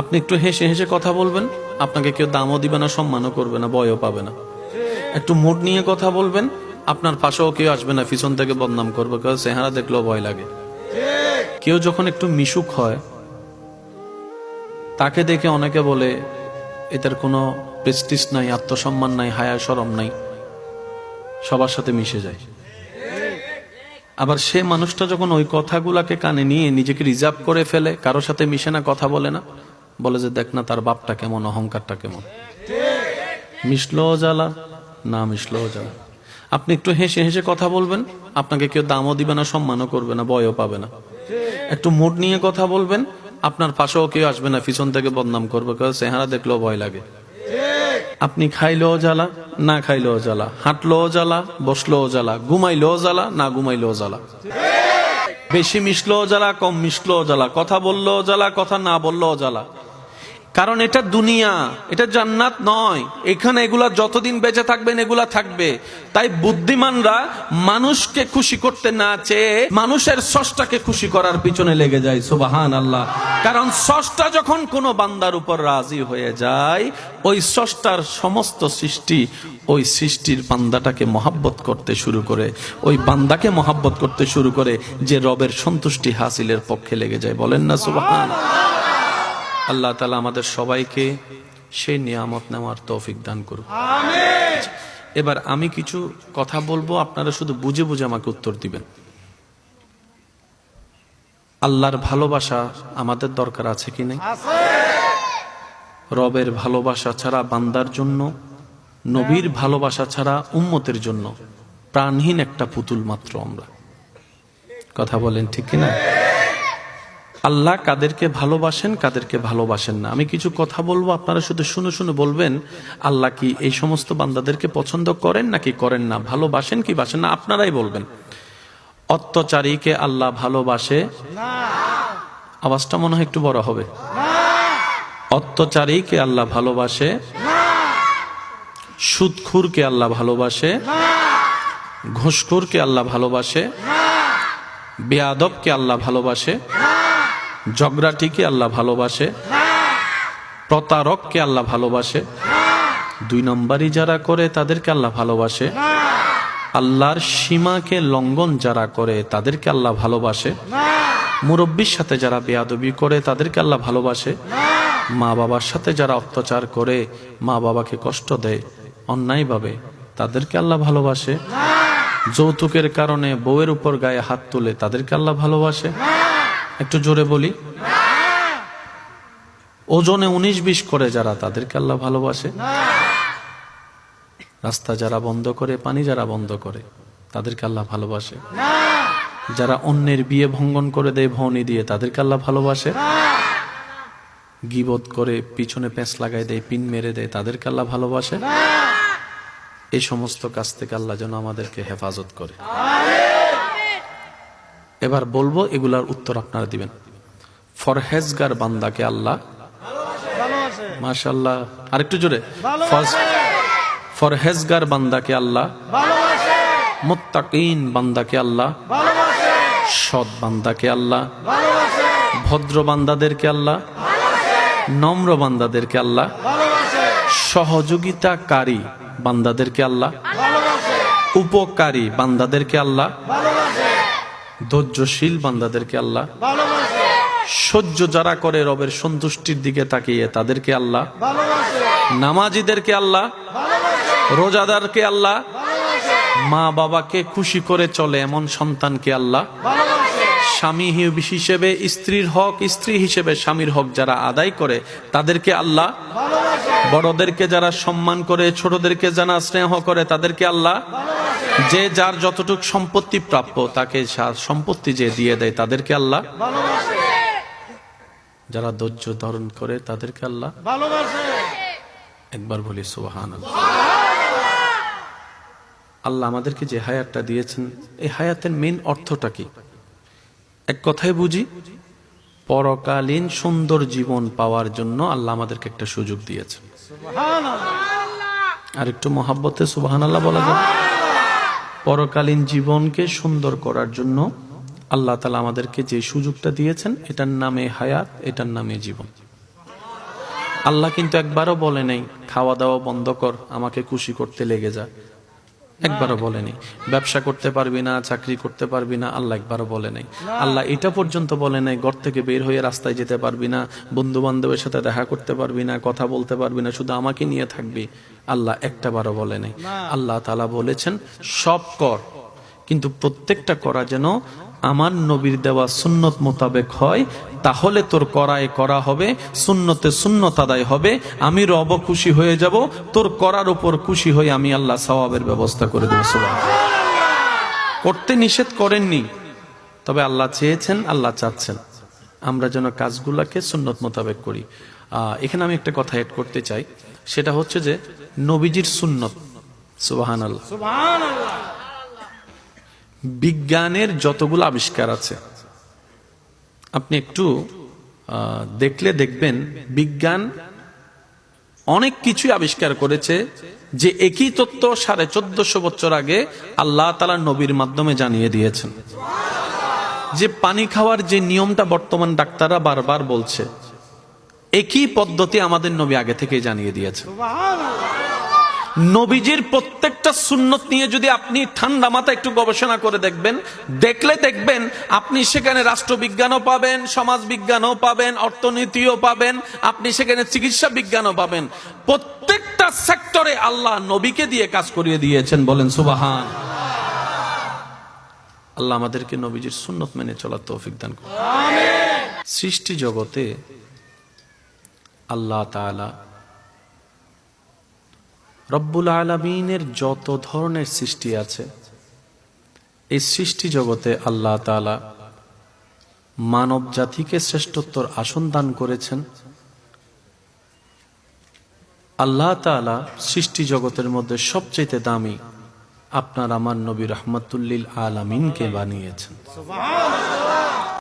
আপনি একটু হেসে হেসে কথা বলবেন, আপনাকে কেউ দামও দিবে না, সম্মানও করবে না, ভয়ও পাবে না। একটু মুড নিয়ে কথা বলবেন, আপনার পাশেও কেউ আসবে না, পিছন থেকে বদনাম করবে, কেউ চেহারা দেখলেও ভয় লাগে। কেউ যখন একটু মিশুক হয়, তাকে দেখে অনেকে বলে এটার কোনো প্রেস্টিজ নাই, আত্মসম্মান নাই, হায়া শরম নাই, সবার সাথে মিশে যায়। আবার সে মানুষটা যখন ওই কথাগুলাকে কানে নিয়ে নিজেকে রিজার্ভ করে ফেলে, কারোর সাথে মিশে না, কথা বলে না, বলে যে দেখ না তার বাপটা কেমন, অহংকারটা কেমন, মিশলো জ্বালা, না মিশলো জ্বালা। আপনি একটু হেসে হেসে কথা বলবেন, আপনাকে কেউ দামও দিবে না, সম্মানও করবে না, ভয়ও পাবে না। একটু মুড নিয়ে কথা বলবেন, আপনার পাশেও কেউ আসবে না, পিছন থেকে বদনাম করবে, কেউ চেহারা দেখলেও ভয় লাগে। আপনি খাইলেও জ্বালা, না খাইলেও জ্বালা, হাঁটলেও জ্বালা, বসলেও জ্বালা, ঘুমাইলেও জ্বালা, না ঘুমাইলেও জ্বালা, বেশি মিশলেও জ্বালা, কম মিশলেও জ্বালা, কথা বললেও জ্বালা, কথা না বললেও জ্বালা। কারণ এটা দুনিয়া, এটা জান্নাত নয়। এখানে এগুলা যতদিন বেঁচে থাকবেন এগুলা থাকবে। তাই বুদ্ধিমানরা মানুষকে খুশি করতে না চেয়ে মানুষের স্রষ্টাকে খুশি করার পিছনে লেগে যায়। সুবহানাল্লাহ। কারণ স্রষ্টা যখন কোনো বান্দার উপর রাজি হয়ে যায়, ওই স্রষ্টার সমস্ত সৃষ্টি ওই সৃষ্টির বান্দাটাকে মহাব্বত করতে শুরু করে, ওই বান্দাকে মহাব্বত করতে শুরু করে, যে রবের সন্তুষ্টি হাসিলের পক্ষে লেগে যায়। বলেন না সুবহানাল্লাহ। আল্লাহ তাআলা আমাদের সবাইকে সেই নিয়ামত নেওয়ার তৌফিক দান করুন। আমিন। এবার আমি কিছু কথা বলবো, আপনারা শুধু বুঝে বুঝে আমাকে উত্তর দিবেন। আল্লাহর ভালোবাসা আমাদের দরকার আছে কি নাই? আছে। রবের ভালোবাসা ছাড়া বান্দার জন্য, নবীর ভালোবাসা ছাড়া উম্মতের জন্য প্রাণহীন একটা পুতুল মাত্র আমরা। কথা বলেন ঠিক কিনা? আল্লাহ কাদেরকে ভালোবাসেন, কাদেরকে ভালোবাসেন না। আমি কিছু কথা বলবো, আপনারা শুধু শুনে শুনে বলবেন আল্লাহ কি এই সমস্ত বান্দাদেরকে পছন্দ করেন নাকি করেন না, ভালোবাসেন কি বাসেন না, আপনারাই বলবেন। অত্যাচারীকে আল্লাহ ভালোবাসে না। আওয়াজটা মনে হয় একটু বড় হবে। অত্যাচারীকে আল্লাহ ভালোবাসে না। সুদখোরকে আল্লাহ ভালোবাসে না। ঘুষখোরকে আল্লাহ ভালোবাসে না। বেয়াদবকে আল্লাহ ভালোবাসে না। ঝগড়াটিকে আল্লাহ ভালোবাসে না। প্রতারককে আল্লাহ ভালোবাসে না। 2 নম্বরই যারা করে তাদেরকে আল্লাহ ভালোবাসে না। আল্লাহর সীমাকে লঙ্ঘন যারা করে তাদেরকে আল্লাহ ভালোবাসে না। মুরব্বির সাথে যারা বেয়াদবি করে তাদেরকে আল্লাহ ভালোবাসে না। মা বাবার সাথে যারা অত্যাচার করে, মা বাবাকে কষ্ট দেয় অন্যায়ভাবে, তাদেরকে আল্লাহ ভালোবাসে না। যৌতুকের কারণে বউয়ের উপর গায়ে হাত তুলে তাদেরকে আল্লাহ ভালোবাসে না। একটু জোরে বলি। ওজনে 19-20 করে যারা, তাদেরকে আল্লাহ ভালোবাসে না। রাস্তা যারা বন্ধ করে, পানি যারা বন্ধ করে, তাদেরকে আল্লাহ ভালোবাসে না। যারা অন্যের বিয়ে ভঙ্গন করে দেয় ভৌনি দিয়ে, তাদেরকে আল্লাহ ভালোবাসে না। গীবত করে পিছনে পেঁচ লাগাই দেয়, পিন মেরে দেয়, তাদেরকে আল্লাহ ভালোবাসে না। এই সমস্ত কাজ থেকে আল্লাহ যেন আমাদেরকে হেফাজত করে। এবার বলবো, এগুলার উত্তর আপনারা দিবেন। ফরহেজগার বান্দাকে আল্লাহ ভালোবাসে। মাশাআল্লাহ, আরেকটু জোরে। ফরহেজগার বান্দাকে আল্লাহ ভালোবাসে। মুত্তাকিন বান্দাকে আল্লাহ ভালোবাসে। সৎ বান্দাকে আল্লাহ ভালোবাসে। ভদ্র বান্দাদেরকে আল্লাহ ভালোবাসে। নম্র বান্দাদেরকে আল্লাহ ভালোবাসে। সহযোগিতাকারী বান্দাদেরকে আল্লাহ ভালোবাসে। উপকারী বান্দাদেরকে আল্লাহ ভালোবাসে। ধৈর্যশীল বান্দাদেরকে আল্লাহ ভালোবাসে। সহ্য যারা করে রবের সন্তুষ্টির দিকে তাকিয়ে, তাদেরকে আল্লাহ ভালোবাসে। নামাজীদেরকে আল্লাহ ভালোবাসে। রোজাদারকে আল্লাহ ভালোবাসে। মা বাবাকে খুশি করে চলে এমন সন্তানকে আল্লাহ ভালোবাসে। স্বামী হিসেবে স্ত্রীর হক, স্ত্রী হিসেবে স্বামীর হক যারা আদায় করে, তাদেরকে আল্লাহ ভালোবাসে। বড়দেরকে যারা সম্মান করে, ছোটদেরকে যারা স্নেহ করে, তাদেরকে আল্লাহ ভালোবাসে। যে যার যতটুক সম্পত্তি প্রাপ্য তাকে সম্পত্তি যে দিয়ে দেয়, তাদেরকে আল্লাহ ভালোবাসে। যারা ধৈর্য ধারণ করে, তাদেরকে আল্লাহ ভালোবাসে। একবার বলি সুবহানাল্লাহ। আল্লাহ আমাদেরকে যে হায়াতটা দিয়েছেন, এই হায়াতের মেইন অর্থটা কি? এক কথায় বুঝি, পরকালীন সুন্দর জীবন পাওয়ার জন্য আল্লাহ আমাদেরকে একটা সুযোগ দিয়েছেন। আর একটু মহাব্বতে সুবহানাল্লাহ বলা যাবে। পরকালীন জীবনকে সুন্দর করার জন্য আল্লাহ তাআলা আমাদেরকে যে সুযোগটা দিয়েছেন, এটার নামে হায়াত, এটার নামে জীবন। আল্লাহ কিন্তু একবারও বলে নাই খাওয়া দাওয়া বন্ধ কর, আমাকে খুশি করতে লেগে যা। একবারও বলে নাই। ব্যবসা করতে পারবি না, চাকরি করতে পারবি না, আল্লাহ একবারও বলে নাই। আল্লাহ এটা পর্যন্ত বলে নাই ঘর থেকে বের হয়ে রাস্তায় যেতে পারবি না, বন্ধু বান্ধবের সাথে দেখা করতে পারবি না, কথা বলতে পারবি না, শুধু আমাকে নিয়ে থাকবি। আল্লাহ একটাবারও বলে নাই। আল্লাহ তাআলা বলেছেন সব কর, কিন্তু প্রত্যেকটা করা যেন আমার নবীর দেওয়া সুন্নত মোতাবেক হয়, তাহলে তোর করায় করা হবে, সুন্নতে সুন্নত আদায় হবে, আমি রব খুশি হয়ে যাব, তোর করার উপর খুশি হয়ে আমি আল্লাহ সওয়াবের ব্যবস্থা করে দেব। সুবহানাল্লাহ। করতে নিষেধ করেননি, তবে আল্লাহ চেয়েছেন, আল্লাহ চাচ্ছেন আমরা যেন কাজগুলোকে সুন্নত মোতাবেক করি। এখানে আমি একটা কথা এড করতে চাই, সেটা হচ্ছে যে নবীজির সুন্নত। সুবহানাল্লাহ। বিজ্ঞানের যতগুলো আবিষ্কার আছে আপনি একটু দেখলে দেখবেন বিজ্ঞান অনেক কিছুই আবিষ্কার করেছে যে একই তত্ত্ব 1450 বছর আগে আল্লাহ তাআলা নবীর মাধ্যমে জানিয়ে দিয়েছেন। যে পানি খাওয়ার যে নিয়মটা বর্তমান ডাক্তাররা বারবার বলছে, একই পদ্ধতি আমাদের নবী আগে থেকে জানিয়ে দিয়েছেন। নবীজির প্রত্যেকটা সুন্নত নিয়ে যদি আপনি ঠান্ডা মাথায় একটু গবেষণা করে দেখবেন, দেখলে দেখবেন আপনি সেখানে রাষ্ট্রবিজ্ঞানও পাবেন, সমাজ বিজ্ঞানও পাবেন, অর্থনীতিও পাবেন, আপনি সেখানে চিকিৎসা বিজ্ঞানও পাবেন। প্রত্যেকটা সেক্টরে আল্লাহ নবীকে দিয়ে কাজ করিয়ে দিয়েছেন। বলেন সুবহান। আল্লাহ আমাদেরকে নবীজির সুন্নত মেনে চলার তৌফিক দান করুন। আমিন। সৃষ্টি জগতে আল্লাহ তাআলা রব্বুল আলামিনের যত ধরনের সৃষ্টি আছে, এই সৃষ্টি জগতে আল্লাহ তাআলা মানব জাতিকে শ্রেষ্ঠত্বর আসন দান করেছেন। আল্লাহ তাআলা সৃষ্টি জগতের মধ্যে সবচেয়ে দামি আপনার আমার নবী রাহমাতুল লিল আলামিনকে বানিয়েছেন। সুবহানাল্লাহ।